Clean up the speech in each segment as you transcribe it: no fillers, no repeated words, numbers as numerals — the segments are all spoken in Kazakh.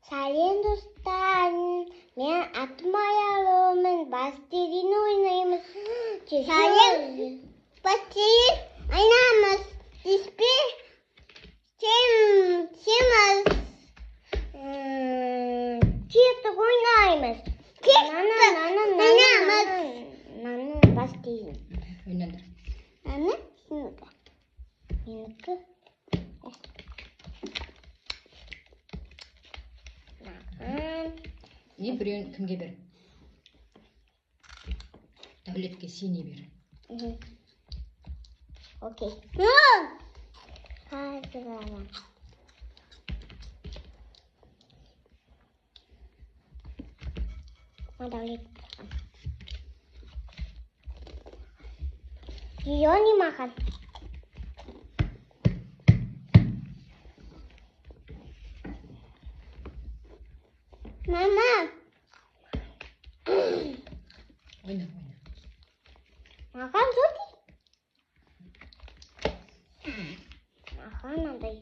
Сайн дустаа мен атмаяалуумын бастириnuinаймас сайн басти айнамас диспи чемас тиетогуинаймас нана басти Önünde. нана синка минка İyi bir kimge bir. Devletke sini bir. Окей. Хазрала. Мадалит. Ее не махан. Мама. Oyna. Махан зути. Махан нандай.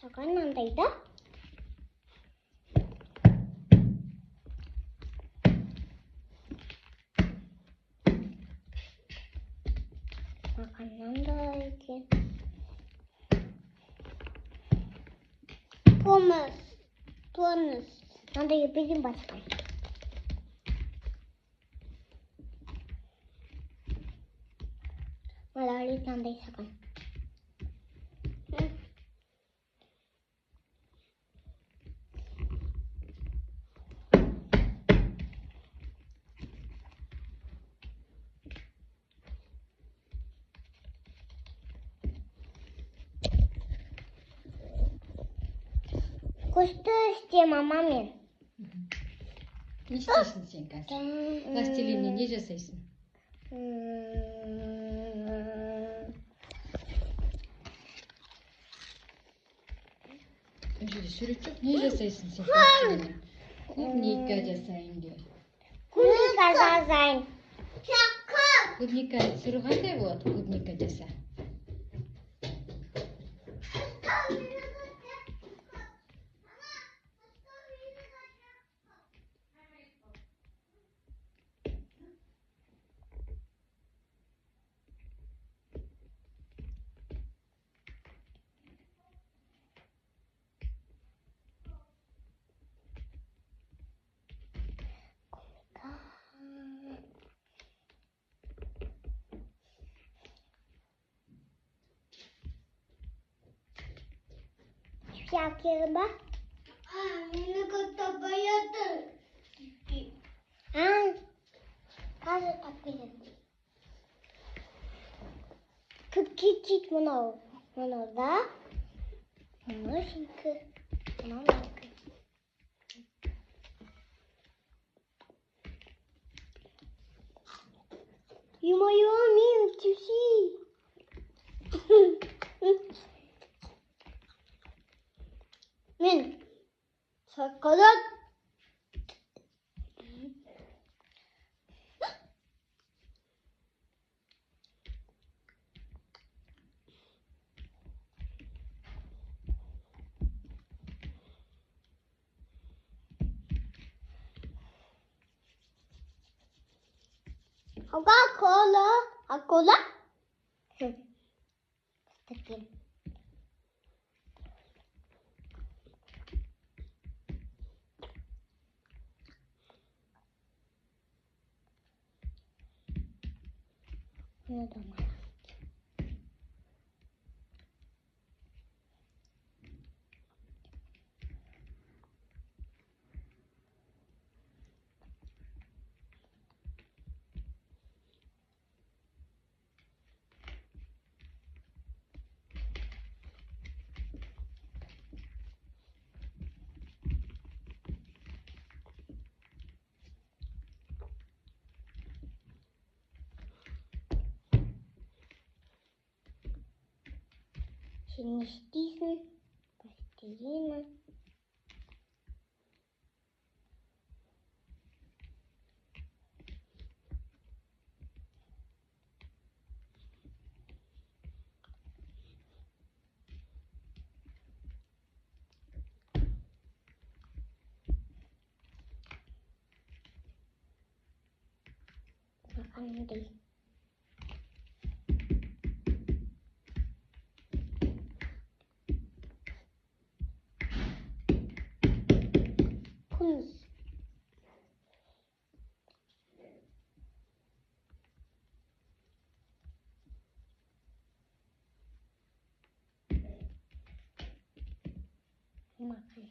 Саган нандай да? Махан нандай кен. Тонус. Нандай бигин баскай. Мадалит нандай саган. Кушты істе мамамен. Ne istiyorsun sen kanka? Plastilinle ne жасайсың? Önce de sürekli ne жасайсың sen plastilinle? Клубника жасайын diyor. Клубника жасайын. Клубника сүрі қандай болады? Клубника жаса. Всякие ба? Мені кота бояти. Каже так пише. Кичик мынау да? Машинка. Мамака. Ё-моё, мин, тюси. Мен. Шоколад. Кока-кола. А кола? Таким. Не думаю. Nicht diesen, Plastilina. Andi. Kunz. Makan.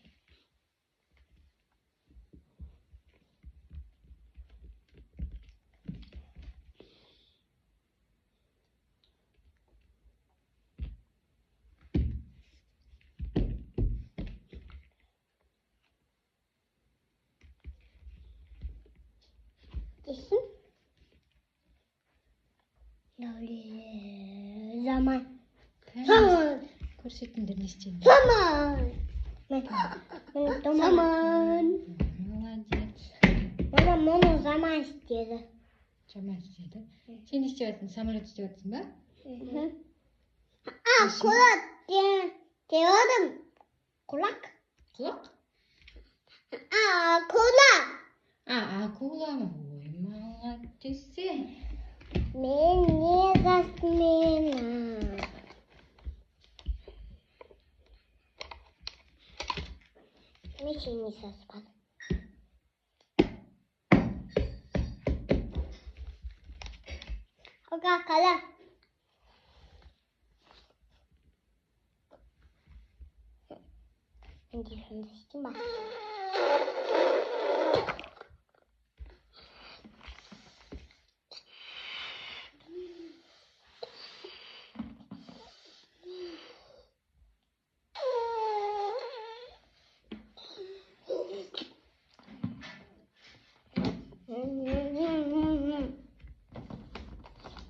Isim? Zaman. Zaman. Көрсетіңдер не істейді. Zaman. Zaman. Молодец. Мама оны zaman istedi. Жаман істеді. Сен не істеп жатсың? Самолет істеп жатсың ба? Kulak diyorum. Kulak. Құлақ? Kulak. Акула ма? Ой, молодец сен. Мен не засмена. Мен ще не заспадым. Кала. Мен де сонда істеймін ба?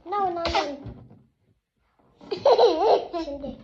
No. Şimdi.